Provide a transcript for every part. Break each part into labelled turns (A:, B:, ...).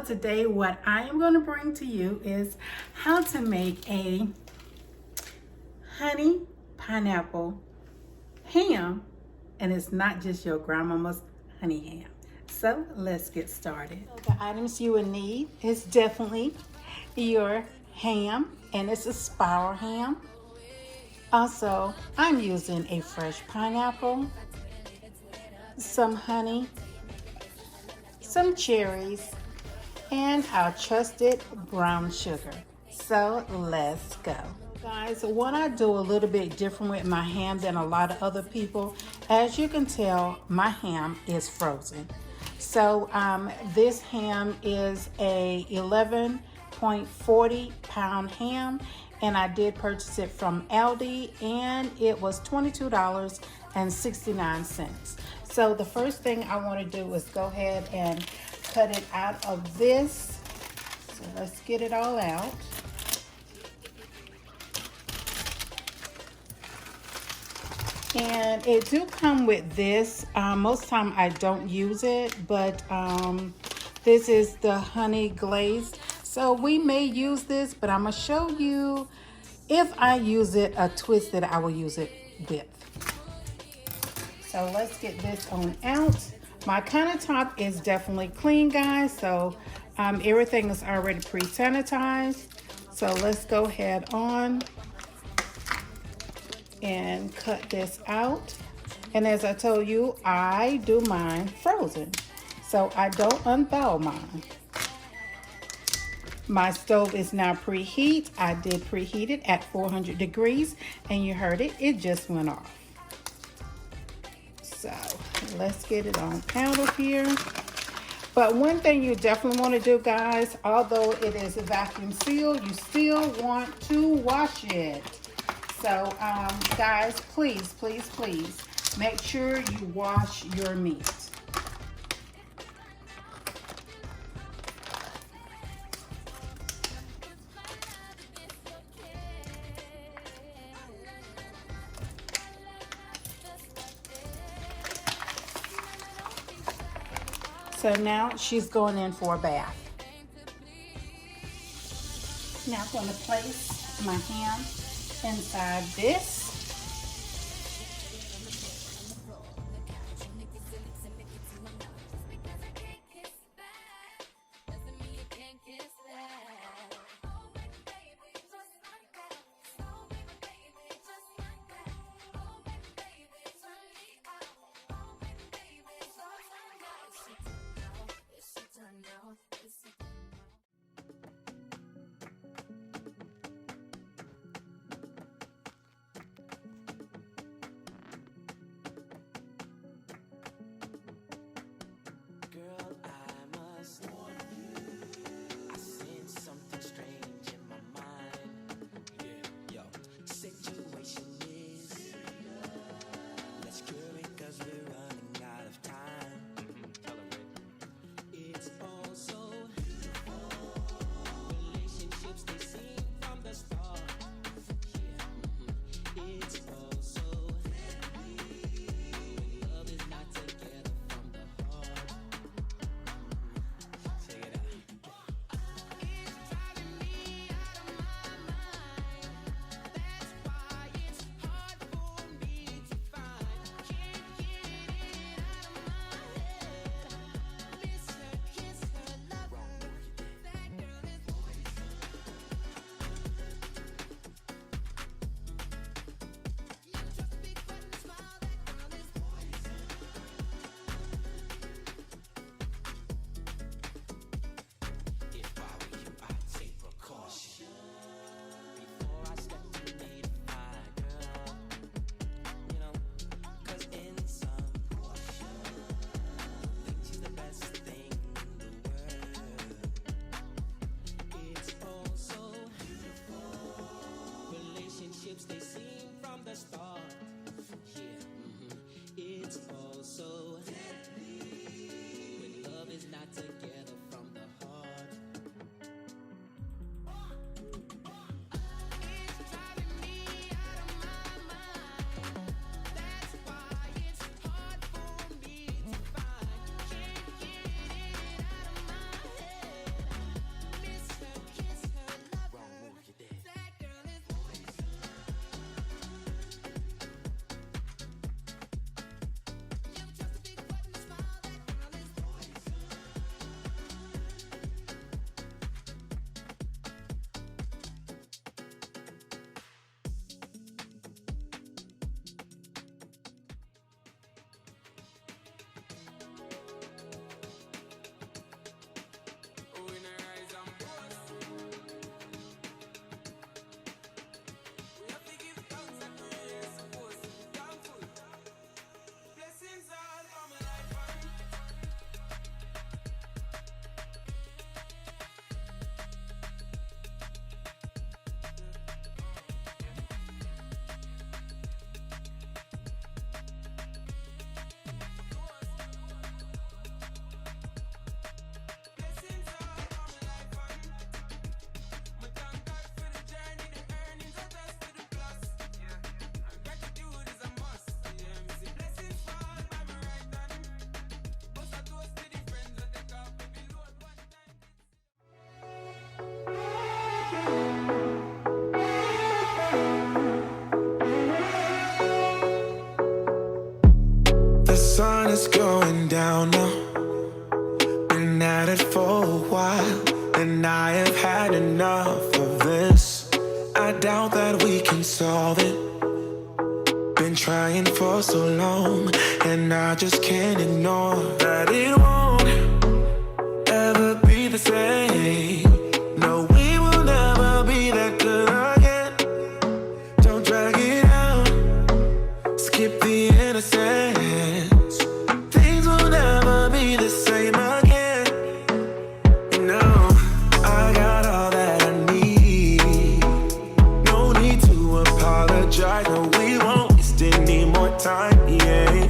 A: today what I am going to bring to you is how to make a honey pineapple ham, and it's not just your grandmama's honey ham. So let's get started. So the items you will need is definitely your ham, and it's a spiral ham. Also, I'm using a fresh pineapple, some honey, some cherries, and our trusted brown sugar. So let's go. Guys, what I do a little bit different with my ham than a lot of other people, as you can tell, my ham is frozen. So this ham is a 11.40 pound ham, and I did purchase it from Aldi, and it was $22.69. So the first thing I want to do is go ahead and cut it out of this. So let's get it all out. And it do come with this. Most time I don't use it, but this is the honey glazed. So we may use this, but I'm gonna show you if I use it, a twist that I will use it with. So let's get this on out. My countertop is definitely clean, guys. So everything is already pre-sanitized. So let's go ahead on and cut this out. And as I told you, I do mine frozen, so I don't unthaw mine. My stove is now preheat. I did preheat it at 400 degrees, and you heard it, it just went off. So let's get it on out of here. But one thing you definitely want to do, guys, although it is vacuum sealed, you still want to wash it. So guys, please, please, please make sure you wash your meat. So now she's going in for a bath. Now I'm going to place my ham inside this.
B: it's going down now. Been at it for a while, and I have had enough of this. I doubt that we can solve it. Been trying for so long, and I just can't ignore that it won't ever be the same. No, we will never be that good again. Don't drag it out, skip the innocence. Things will never be the same again. You know, I got all that I need. No need to apologize, no, we won't waste any more time, yeah.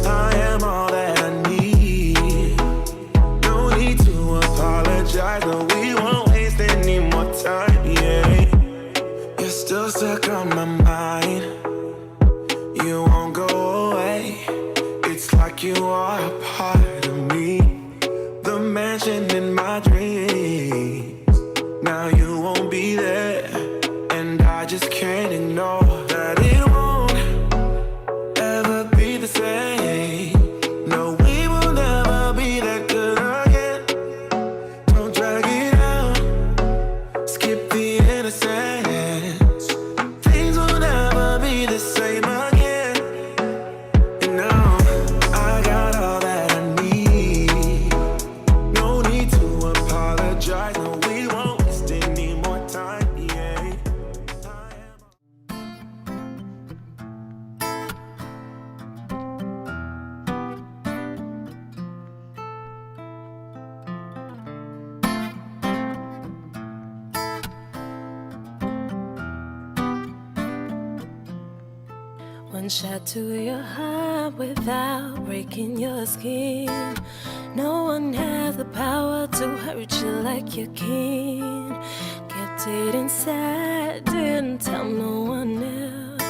B: I am all that I need. No need to apologize, no, we won't waste any more time, yeah. You're still stuck on my mind. You won't go away. It's like you are a part of me. The mansion in my dreams. Now you won't be there, and I just can't ignore that it won't ever be the same. No, we will never be that good again. Don't drag it out, skip the innocence. Things will never be the same again. You know, I got all that I need. No need to apologize, no, we won't waste any more time, yeah.
C: One shot to your heart without breaking your skin. No one has the power to hurt you like you can. Kept it inside, didn't tell no one else.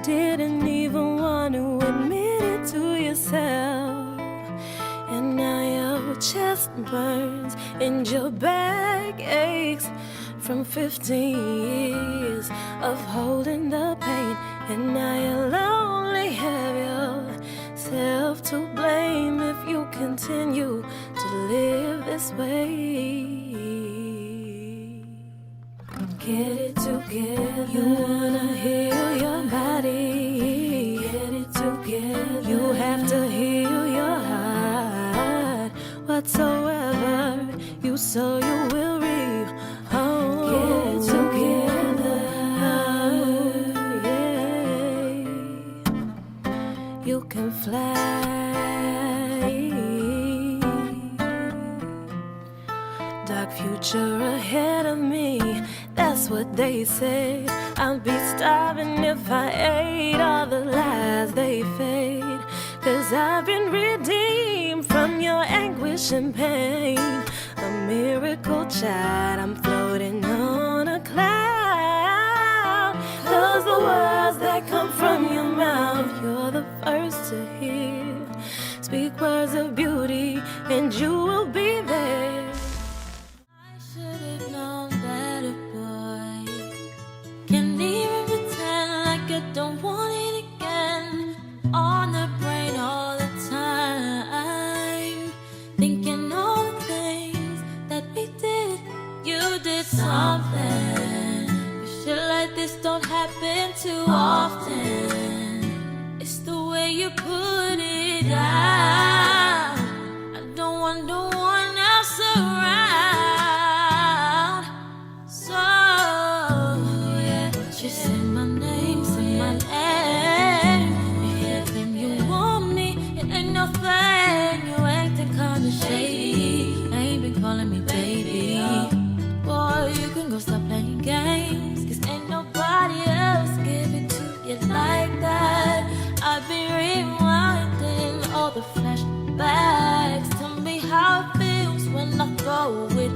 C: Didn't even want to admit it to yourself. And now your chest burns and your back aches from 15 years of holding the pain. And now you'll only have yourself to blame if you continue to live this way. Get it together. You wanna heal your body. Get it together. You have to heal your heart. Whatsoever you sow, you will reap. Oh, get it together. Yeah. You can fly. Dark future ahead of me. That's what they said. I'd be starving if I ate all the lies they fade. 'Cause I've been redeemed from your anguish and pain. A miracle child, I'm floating on a cloud. 'Cause the words that come from your mouth, you're the first to hear. Speak words of beauty and you will be there. I should have known better, boy. Can't even pretend like I don't want it again. On the brain all the time, thinking all the things that we did. You did something. Shit like this don't happen too often. It's the way you put it down. I don't want no one else around. So yeah, she said my name, say my name. If you claim you want me, it ain't no thing. You acting kinda shady. Ain't been calling me baby. Boy, you can go stop playing games. 'Cause ain't nobody else give it to you like that. I've been rewinding all the flashbacks. Tell me how it feels when I throw it